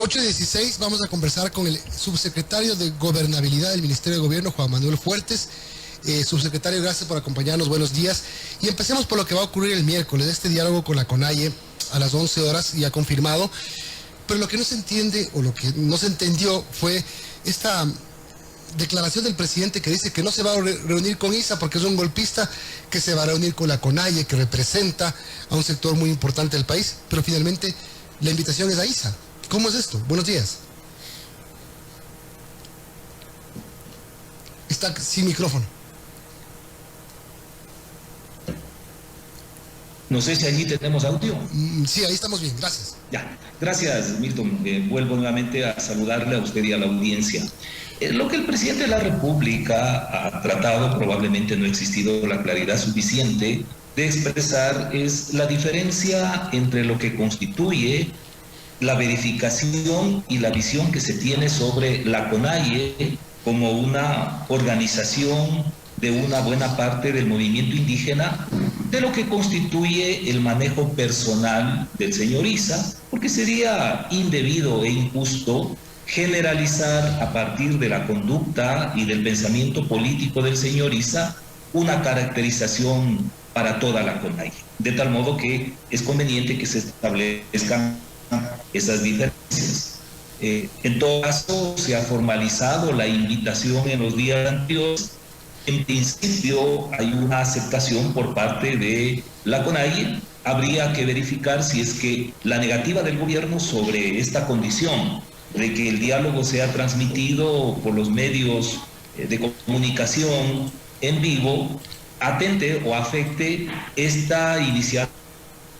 8:16, vamos a conversar con el subsecretario de Gobernabilidad del Ministerio de Gobierno, Juan Manuel Fuertes. Subsecretario, gracias por acompañarnos, buenos días. Y empecemos por lo que va a ocurrir el miércoles, este diálogo con la CONAIE a las 11 horas, ya confirmado. Pero lo que no se entiende, o lo que no se entendió, fue esta declaración del presidente que dice que no se va a reunir con ISA porque es un golpista, que se va a reunir con la CONAIE, que representa a un sector muy importante del país, pero finalmente la invitación es a ISA. ¿Cómo es esto? Buenos días. Está sin micrófono. No sé si allí tenemos audio. Sí, ahí estamos bien, gracias. Ya, gracias, Milton. Vuelvo nuevamente a saludarle a usted y a la audiencia. Lo que el presidente de la República ha tratado, probablemente no ha existido la claridad suficiente de expresar, es la diferencia entre lo que constituye la verificación y la visión que se tiene sobre la CONAIE como una organización de una buena parte del movimiento indígena, de lo que constituye el manejo personal del señor Issa, porque sería indebido e injusto generalizar a partir de la conducta y del pensamiento político del señor Issa una caracterización para toda la CONAIE, de tal modo que es conveniente que se establezcan esas diferencias. En todo caso, se ha formalizado la invitación en los días anteriores. En principio hay una aceptación por parte de la CONAIE. Habría que verificar si es que la negativa del gobierno sobre esta condición de que el diálogo sea transmitido por los medios de comunicación en vivo atente o afecte esta inicial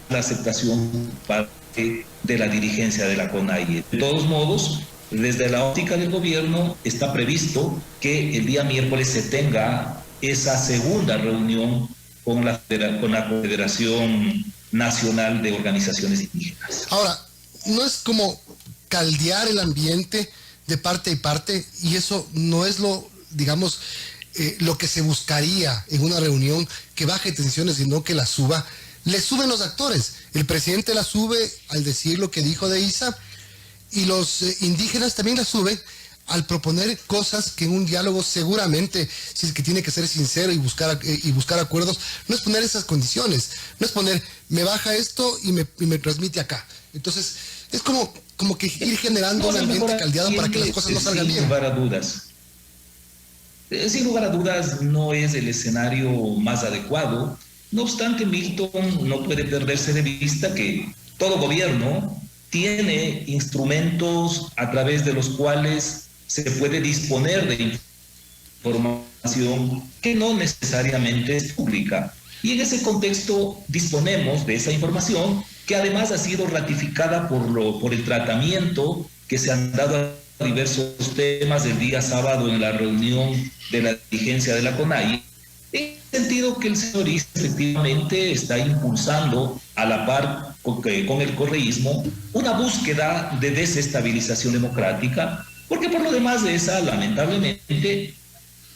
aceptación parte de la dirigencia de la CONAIE. De todos modos, desde la óptica del gobierno está previsto que el día miércoles se tenga esa segunda reunión con la Confederación Nacional de Organizaciones Indígenas. Ahora, no es como caldear el ambiente de parte y parte, y eso no es lo, digamos, lo que se buscaría en una reunión, que baje tensiones, sino que la suba. Le suben los actores. El presidente la sube al decir lo que dijo de ISA, y los indígenas también la suben al proponer cosas que en un diálogo seguramente, si es que tiene que ser sincero y buscar acuerdos, no es poner esas condiciones, no es poner, me baja esto y me transmite acá. Entonces, es como que ir generando un ambiente caldeado para que las cosas no salgan bien. Sin lugar a dudas. Sin lugar a dudas, no es el escenario más adecuado. No obstante, Milton, no puede perderse de vista que todo gobierno tiene instrumentos a través de los cuales se puede disponer de información que no necesariamente es pública. Y en ese contexto disponemos de esa información que además ha sido ratificada por el tratamiento que se han dado a diversos temas el día sábado en la reunión de la dirigencia de la CONAIE, en el sentido que el señor Issa efectivamente está impulsando a la par con el correísmo una búsqueda de desestabilización democrática, porque por lo demás de esa, lamentablemente,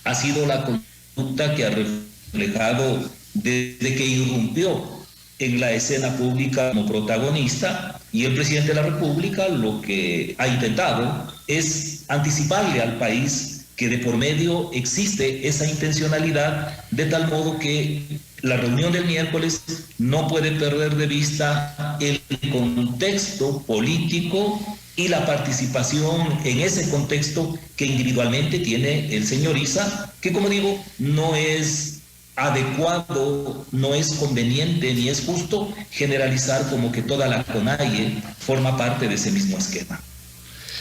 ha sido la conducta que ha reflejado desde que irrumpió en la escena pública como protagonista, y el presidente de la República lo que ha intentado es anticiparle al país que de por medio existe esa intencionalidad, de tal modo que la reunión del miércoles no puede perder de vista el contexto político y la participación en ese contexto que individualmente tiene el señor Issa, que, como digo, no es adecuado, no es conveniente ni es justo generalizar como que toda la CONAIE forma parte de ese mismo esquema.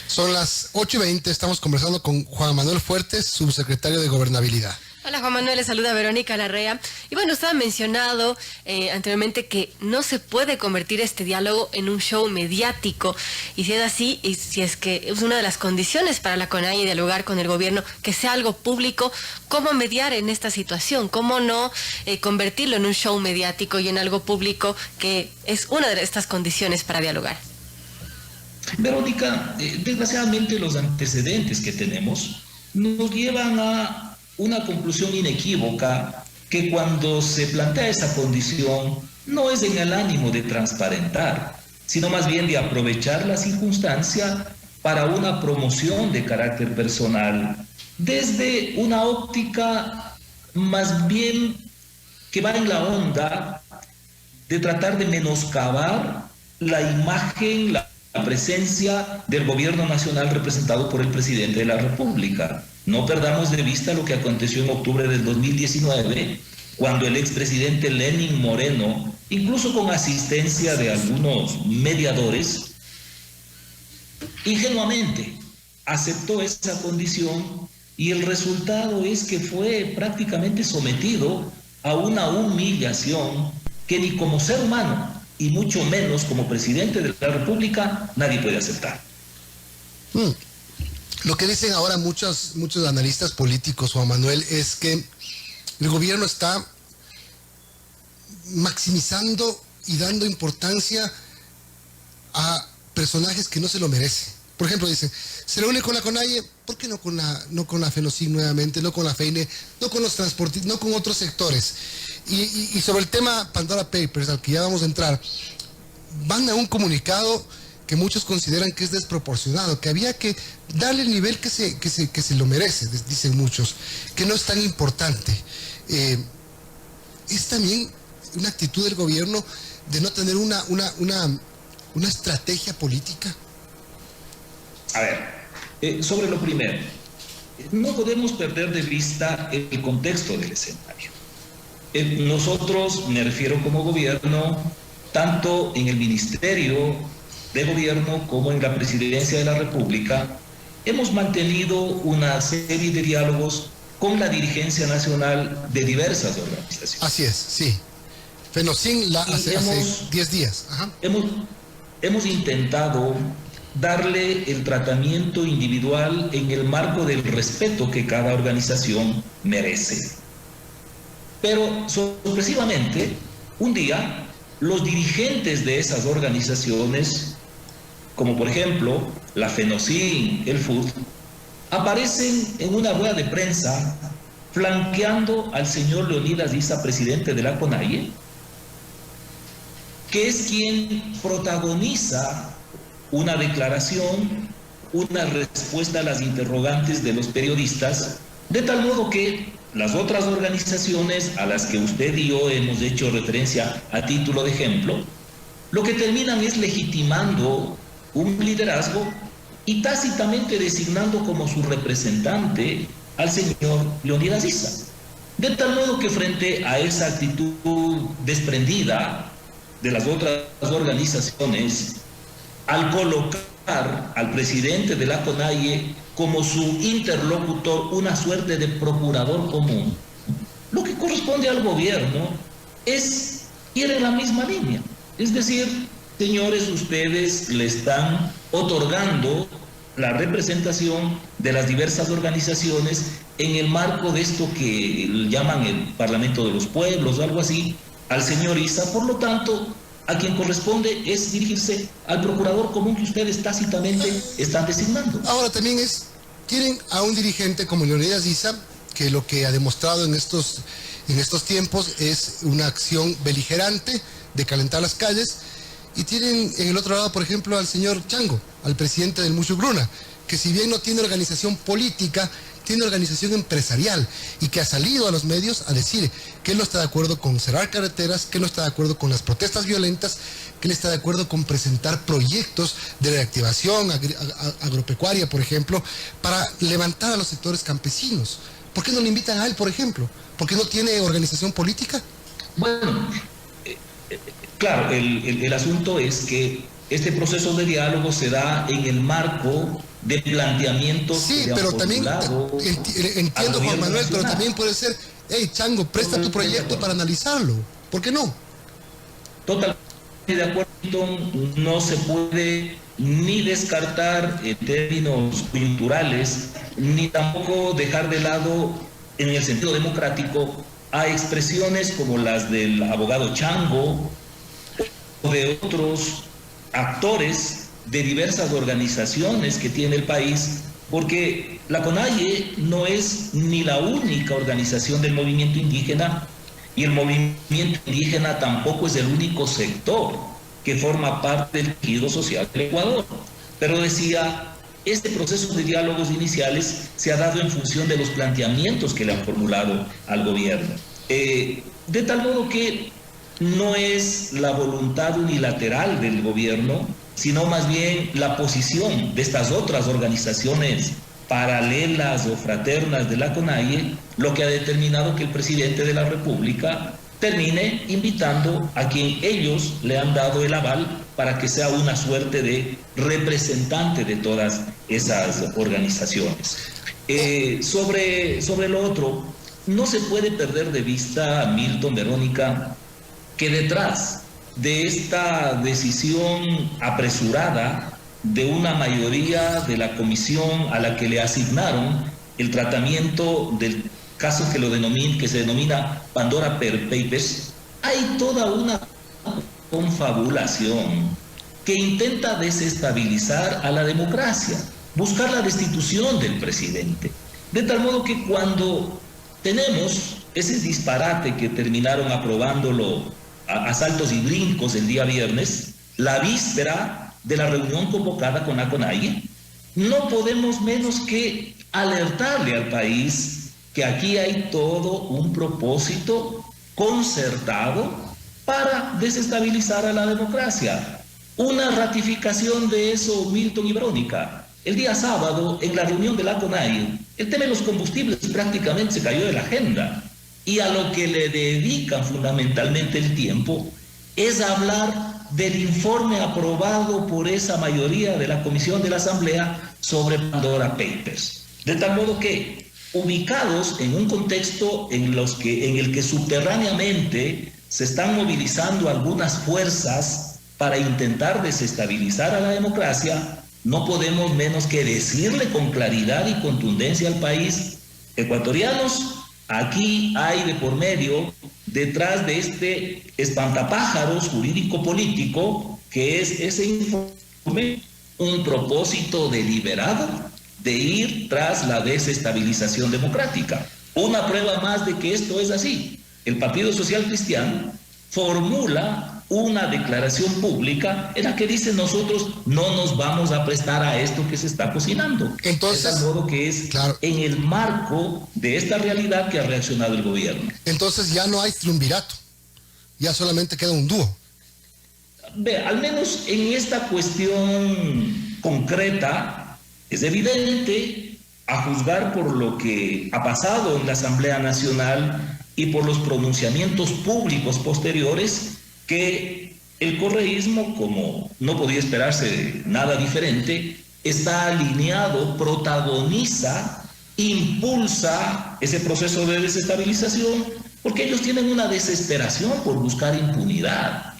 Son las 8:20, estamos conversando con Juan Manuel Fuertes, subsecretario de Gobernabilidad. Hola Juan Manuel, le saluda Verónica Larrea. Y bueno, usted ha mencionado anteriormente que no se puede convertir este diálogo en un show mediático. Y si es así, y si es que es una de las condiciones para la CONAIE dialogar con el gobierno, que sea algo público, ¿cómo mediar en esta situación? ¿Cómo no convertirlo en un show mediático y en algo público, que es una de estas condiciones para dialogar? Verónica, desgraciadamente los antecedentes que tenemos nos llevan a una conclusión inequívoca, que cuando se plantea esa condición no es en el ánimo de transparentar, sino más bien de aprovechar la circunstancia para una promoción de carácter personal, desde una óptica más bien que va en la onda de tratar de menoscabar la imagen, la presencia del gobierno nacional representado por el presidente de la República. No perdamos de vista lo que aconteció en octubre del 2019, cuando el expresidente Lenín Moreno, incluso con asistencia de algunos mediadores, ingenuamente aceptó esa condición, y el resultado es que fue prácticamente sometido a una humillación que ni como ser humano y mucho menos como presidente de la República nadie puede aceptar. Lo que dicen ahora muchos analistas políticos, Juan Manuel, es que el gobierno está maximizando y dando importancia a personajes que no se lo merecen. Por ejemplo, dicen, se reúne con la CONAIE, ¿por qué no con la FENOCIN nuevamente, no con la FEINE, no con los transportistas, no con otros sectores? Y sobre el tema Pandora Papers, al que ya vamos a entrar, van a un comunicado que muchos consideran que es desproporcionado, que había que darle el nivel que se lo merece, dicen muchos, que no es tan importante. Es también una actitud del gobierno de no tener una estrategia política. A ver, sobre lo primero, no podemos perder de vista el contexto del escenario. Nosotros, me refiero como gobierno, tanto en el Ministerio de Gobierno como en la Presidencia de la República, hemos mantenido una serie de diálogos con la dirigencia nacional de diversas organizaciones. Así es, sí. FENOCIN hace 10 días. Ajá. Hemos intentado darle el tratamiento individual en el marco del respeto que cada organización merece. Pero sorpresivamente, un día, los dirigentes de esas organizaciones, como por ejemplo la FENOCIN, el FUD, aparecen en una rueda de prensa flanqueando al señor Leonidas Issa, presidente de la CONAIE, que es quien protagoniza una declaración, una respuesta a las interrogantes de los periodistas, de tal modo que las otras organizaciones a las que usted y yo hemos hecho referencia a título de ejemplo, lo que terminan es legitimando un liderazgo y tácitamente designando como su representante al señor Leonidas Issa. De tal modo que frente a esa actitud desprendida de las otras organizaciones, al colocar al presidente de la CONAIE como su interlocutor, una suerte de procurador común, lo que corresponde al gobierno es ir en la misma línea. Es decir, señores, ustedes le están otorgando la representación de las diversas organizaciones en el marco de esto que llaman el Parlamento de los Pueblos, algo así, al señor Issa. Por lo tanto, a quien corresponde es dirigirse al procurador común que ustedes tácitamente están designando. Ahora también tienen a un dirigente como Leonidas Issa, que lo que ha demostrado en estos tiempos es una acción beligerante de calentar las calles, y tienen en el otro lado, por ejemplo, al señor Chango, al presidente del Mushugruna, que si bien no tiene organización política, tiene organización empresarial, y que ha salido a los medios a decir que él no está de acuerdo con cerrar carreteras, que no está de acuerdo con las protestas violentas, que él está de acuerdo con presentar proyectos de reactivación agropecuaria, por ejemplo, para levantar a los sectores campesinos. ¿Por qué no le invitan a él, por ejemplo? ¿Por qué no tiene organización política? Bueno, claro, el asunto es que este proceso de diálogo se da en el marco de planteamientos. Sí, pero también entiendo, Juan Manuel, pero también puede ser, hey, Chango, presta tu proyecto para analizarlo. ¿Por qué no? Totalmente de acuerdo, no se puede ni descartar en términos coyunturales, ni tampoco dejar de lado, en el sentido democrático, a expresiones como las del abogado Chango o de otros actores de diversas organizaciones que tiene el país, porque la CONAIE no es ni la única organización del movimiento indígena, y el movimiento indígena tampoco es el único sector que forma parte del tejido social del Ecuador. Pero decía, este proceso de diálogos iniciales se ha dado en función de los planteamientos que le han formulado al gobierno. De tal modo que no es la voluntad unilateral del gobierno, sino más bien la posición de estas otras organizaciones paralelas o fraternas de la CONAIE, lo que ha determinado que el presidente de la República termine invitando a quien ellos le han dado el aval para que sea una suerte de representante de todas esas organizaciones. Sobre lo otro, no se puede perder de vista, Milton, Verónica, que detrás de esta decisión apresurada de una mayoría de la comisión a la que le asignaron el tratamiento del caso que se denomina Pandora Papers, hay toda una confabulación que intenta desestabilizar a la democracia, buscar la destitución del presidente. De tal modo que cuando tenemos ese disparate que terminaron aprobándolo a saltos y brincos el día viernes, la víspera de la reunión convocada con la CONAIE, no podemos menos que alertarle al país que aquí hay todo un propósito concertado para desestabilizar a la democracia. Una ratificación de eso, Milton y Verónica. El día sábado, en la reunión de la CONAIE, el tema de los combustibles prácticamente se cayó de la agenda. Y a lo que le dedican fundamentalmente el tiempo es hablar del informe aprobado por esa mayoría de la Comisión de la Asamblea sobre Pandora Papers. De tal modo que, ubicados en un contexto en el que subterráneamente se están movilizando algunas fuerzas para intentar desestabilizar a la democracia, no podemos menos que decirle con claridad y contundencia al país: ecuatorianos, aquí hay de por medio, detrás de este espantapájaros jurídico-político que es ese informe, un propósito deliberado de ir tras la desestabilización democrática. Una prueba más de que esto es así. El Partido Social Cristiano formula una declaración pública en la que dice: nosotros no nos vamos a prestar a esto que se está cocinando. Entonces, de tal modo que es claro, en el marco de esta realidad que ha reaccionado el gobierno. Entonces ya no hay triunvirato, ya solamente queda un dúo. Al menos en esta cuestión concreta, es evidente, a juzgar por lo que ha pasado en la Asamblea Nacional y por los pronunciamientos públicos posteriores, que el correísmo, como no podía esperarse nada diferente, está alineado, protagoniza, impulsa ese proceso de desestabilización, porque ellos tienen una desesperación por buscar impunidad.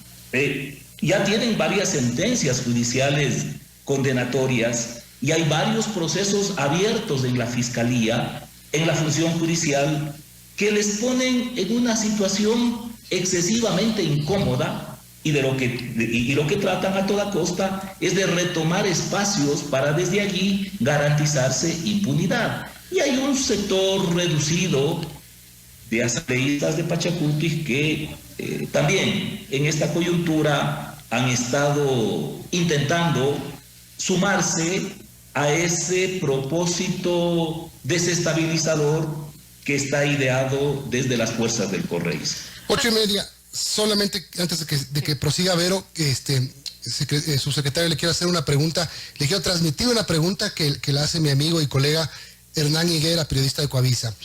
Ya tienen varias sentencias judiciales condenatorias y hay varios procesos abiertos en la Fiscalía, en la función judicial, que les ponen en una situación excesivamente incómoda y lo que tratan a toda costa es de retomar espacios para desde allí garantizarse impunidad. Y hay un sector reducido de asambleístas de Pachacuti que también en esta coyuntura han estado intentando sumarse a ese propósito desestabilizador que está ideado desde las fuerzas del correísmo. 8:30, solamente antes de que prosiga Vero, su secretario le quiere hacer una pregunta, le quiero transmitir una pregunta que le hace mi amigo y colega Hernán Higuera, periodista de Coavisa.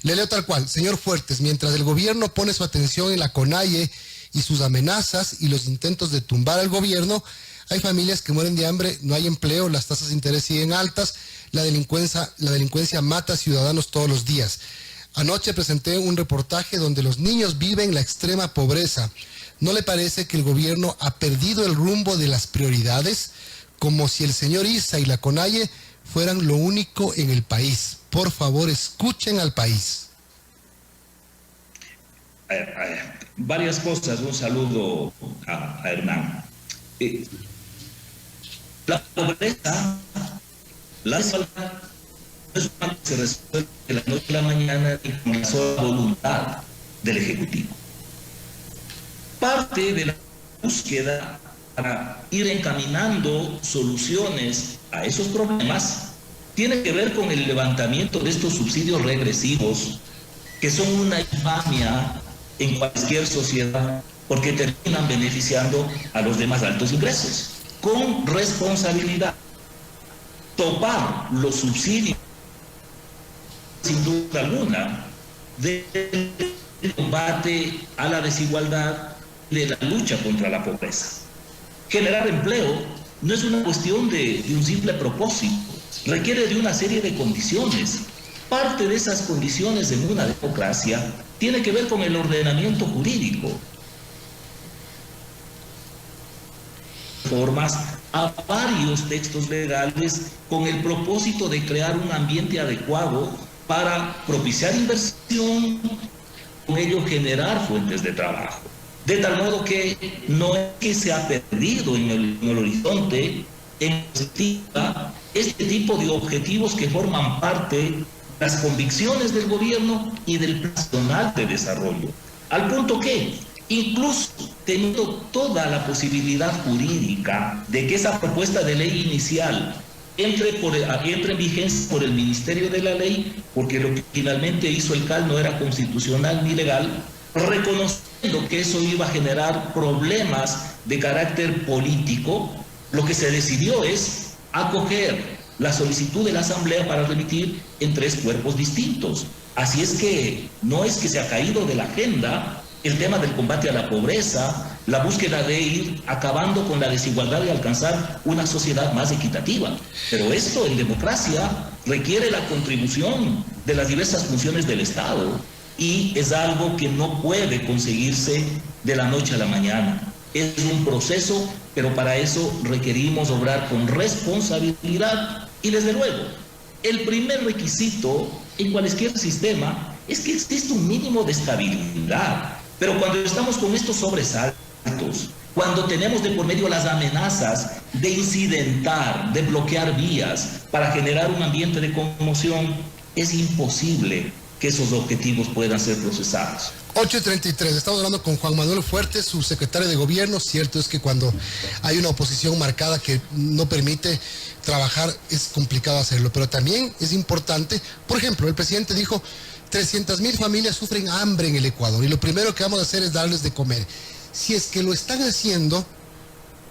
Le leo tal cual: señor Fuertes, mientras el gobierno pone su atención en la CONAIE y sus amenazas y los intentos de tumbar al gobierno, hay familias que mueren de hambre, no hay empleo, las tasas de interés siguen altas, la delincuencia mata a ciudadanos todos los días. Anoche presenté un reportaje donde los niños viven la extrema pobreza. ¿No le parece que el gobierno ha perdido el rumbo de las prioridades? Como si el señor Issa y la CONAIE fueran lo único en el país. Por favor, escuchen al país. Varias cosas. Un saludo a Hernán. La pobreza, la desigualdad, no es una que se resuelve de la noche a la mañana ni con la sola voluntad del Ejecutivo. Parte de la búsqueda para ir encaminando soluciones a esos problemas tiene que ver con el levantamiento de estos subsidios regresivos, que son una infamia en cualquier sociedad, porque terminan beneficiando a los de más altos ingresos. Con responsabilidad, topar los subsidios, sin duda alguna, del combate a la desigualdad, de la lucha contra la pobreza. Generar empleo no es una cuestión de un simple propósito, requiere de una serie de condiciones. Parte de esas condiciones en una democracia tiene que ver con el ordenamiento jurídico. Formas a varios textos legales con el propósito de crear un ambiente adecuado para propiciar inversión, con ello generar fuentes de trabajo. De tal modo que no es que se ha perdido en el horizonte, en perspectiva, este tipo de objetivos que forman parte de las convicciones del gobierno y del Plan Nacional de Desarrollo. Al punto que, incluso teniendo toda la posibilidad jurídica de que esa propuesta de ley inicial entre en vigencia por el Ministerio de la Ley, porque lo que finalmente hizo el CAL no era constitucional ni legal, reconociendo que eso iba a generar problemas de carácter político, lo que se decidió es acoger la solicitud de la Asamblea para remitir en 3 cuerpos distintos. Así es que no es que se ha caído de la agenda el tema del combate a la pobreza, la búsqueda de ir acabando con la desigualdad y alcanzar una sociedad más equitativa. Pero esto en democracia requiere la contribución de las diversas funciones del Estado y es algo que no puede conseguirse de la noche a la mañana. Es un proceso, pero para eso requerimos obrar con responsabilidad y desde luego, el primer requisito en cualquier sistema es que existe un mínimo de estabilidad. Pero cuando estamos con estos sobresaltos, cuando tenemos de por medio las amenazas de incidentar, de bloquear vías para generar un ambiente de conmoción, es imposible que esos objetivos puedan ser procesados. 8:33, estamos hablando con Juan Manuel Fuertes, subsecretario de Gobierno. Cierto es que cuando hay una oposición marcada que no permite trabajar, es complicado hacerlo, pero también es importante. Por ejemplo, el presidente dijo 300,000 familias sufren hambre en el Ecuador y lo primero que vamos a hacer es darles de comer. Si es que lo están haciendo,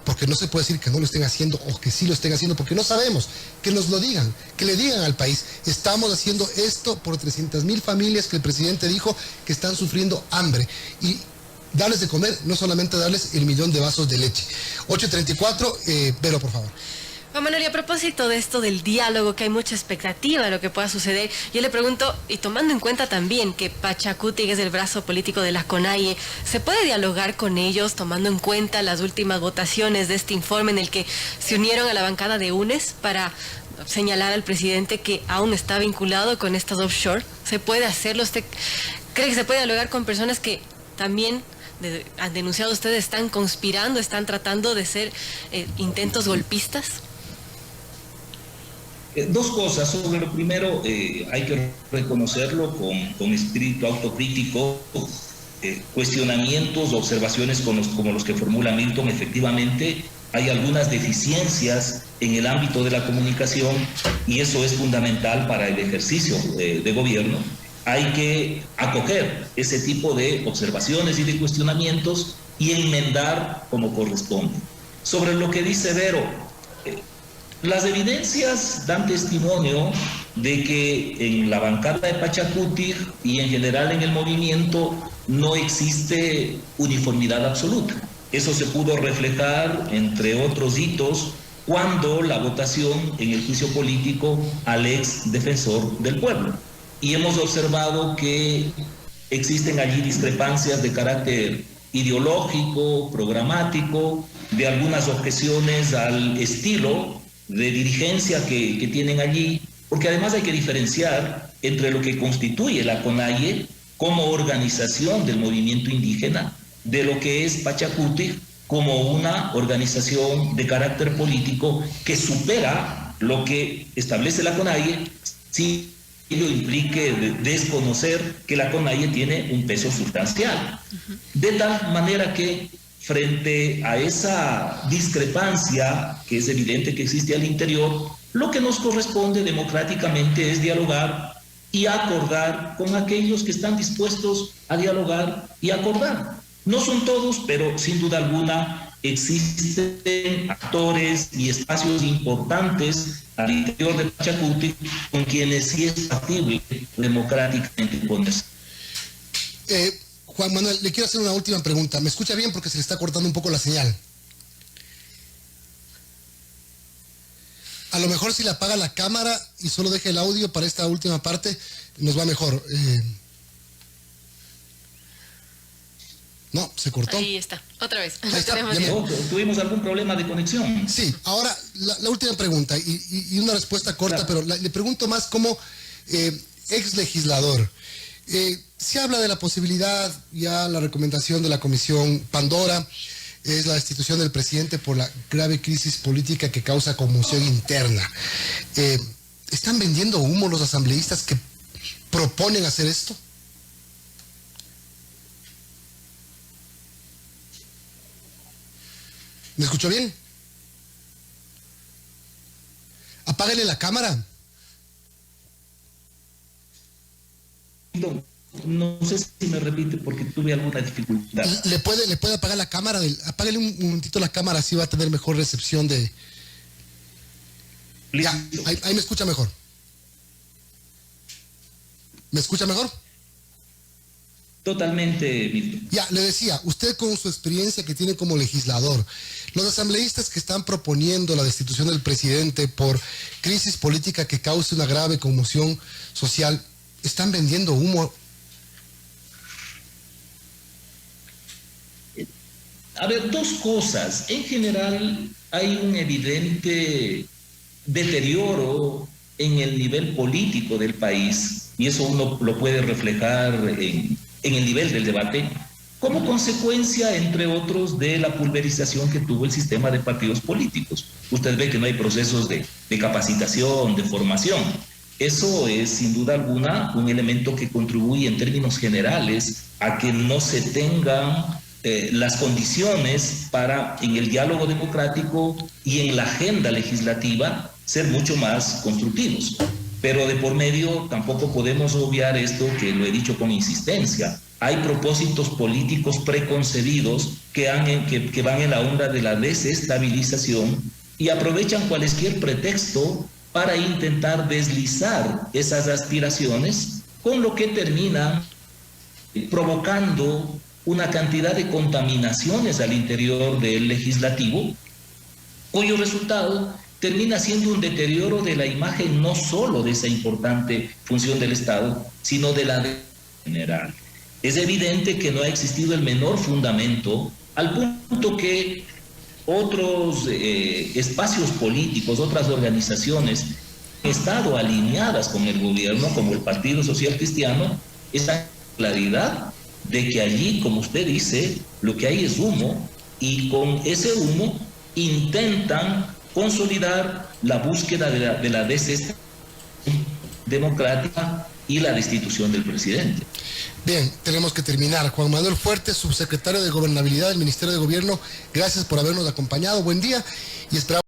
porque no se puede decir que no lo estén haciendo o que sí lo estén haciendo, porque no sabemos, que nos lo digan, que le digan al país, estamos haciendo esto por 300,000 familias que el presidente dijo que están sufriendo hambre. Y darles de comer, no solamente darles el 1,000,000 de vasos de leche. 8:34, Vero, por favor. Juan Manuel, y a propósito de esto del diálogo, que hay mucha expectativa de lo que pueda suceder, yo le pregunto, y tomando en cuenta también que Pachacuti es el brazo político de la CONAIE, ¿se puede dialogar con ellos tomando en cuenta las últimas votaciones de este informe en el que se unieron a la bancada de UNES para señalar al presidente que aún está vinculado con estas offshore? ¿Se puede hacerlo? ¿Usted cree que se puede dialogar con personas que también han denunciado ustedes están conspirando, están tratando de ser intentos golpistas? 2 cosas. Sobre lo primero, hay que reconocerlo con espíritu autocrítico. Cuestionamientos, observaciones como los que formula Milton, efectivamente hay algunas deficiencias en el ámbito de la comunicación y eso es fundamental para el ejercicio de gobierno. Hay que acoger ese tipo de observaciones y de cuestionamientos y enmendar como corresponde. Sobre lo que dice Vero, las evidencias dan testimonio de que en la bancada de Pachacuti y en general en el movimiento no existe uniformidad absoluta. Eso se pudo reflejar, entre otros hitos, cuando la votación en el juicio político al ex defensor del pueblo. Y hemos observado que existen allí discrepancias de carácter ideológico, programático, de algunas objeciones al estilo de dirigencia que tienen allí, porque además hay que diferenciar entre lo que constituye la CONAIE como organización del movimiento indígena de lo que es Pachacuti como una organización de carácter político que supera lo que establece la CONAIE, si ello implique desconocer que la CONAIE tiene un peso sustancial. De tal manera que frente a esa discrepancia que es evidente que existe al interior, lo que nos corresponde democráticamente es dialogar y acordar con aquellos que están dispuestos a dialogar y acordar. No son todos, pero sin duda alguna existen actores y espacios importantes al interior de Pachacuti con quienes sí es factible democráticamente ponerse. Juan Manuel, le quiero hacer una última pregunta. ¿Me escucha bien? Porque se le está cortando un poco la señal. A lo mejor si le apaga la cámara y solo deja el audio para esta última parte, nos va mejor. No, se cortó. Ahí está, otra vez. Ahí está. ¿Tuvimos algún problema de conexión? Sí, ahora la última pregunta y una respuesta corta, claro. Pero le pregunto más como ex legislador. Se habla de la posibilidad, ya la recomendación de la Comisión Pandora es la destitución del presidente por la grave crisis política que causa conmoción interna. ¿Están vendiendo humo los asambleístas que proponen hacer esto? ¿Me escuchó bien? Apáguele la cámara. No sé si me repite porque tuve alguna dificultad. ¿Le puede apagar la cámara? Apáguele un momentito la cámara, así va a tener mejor recepción de... Ya, ahí me escucha mejor. ¿Me escucha mejor? Totalmente, Milton. Ya, le decía, usted con su experiencia que tiene como legislador, los asambleístas que están proponiendo la destitución del presidente por crisis política que cause una grave conmoción social, ¿están vendiendo humo? A ver, dos cosas. En general, hay un evidente deterioro en el nivel político del país, y eso uno lo puede reflejar en el nivel del debate, como consecuencia, entre otros, de la pulverización que tuvo el sistema de partidos políticos. Usted ve que no hay procesos de capacitación, de formación. Eso es, sin duda alguna, un elemento que contribuye en términos generales a que no se tengan las condiciones para, en el diálogo democrático y en la agenda legislativa, ser mucho más constructivos. Pero de por medio tampoco podemos obviar esto, que lo he dicho con insistencia. Hay propósitos políticos preconcebidos que van en la onda de la desestabilización y aprovechan cualquier pretexto para intentar deslizar esas aspiraciones, con lo que termina provocando una cantidad de contaminaciones al interior del legislativo, cuyo resultado termina siendo un deterioro de la imagen no solo de esa importante función del Estado, sino de la de general. Es evidente que no ha existido el menor fundamento, al punto que otros espacios políticos, otras organizaciones han estado alineadas con el gobierno, como el Partido Social Cristiano, esa claridad de que allí, como usted dice, lo que hay es humo, y con ese humo intentan consolidar la búsqueda de la desestabilización democrática y la destitución del presidente. Bien, tenemos que terminar. Juan Manuel Fuertes, subsecretario de Gobernabilidad del Ministerio de Gobierno, gracias por habernos acompañado. Buen día y esperamos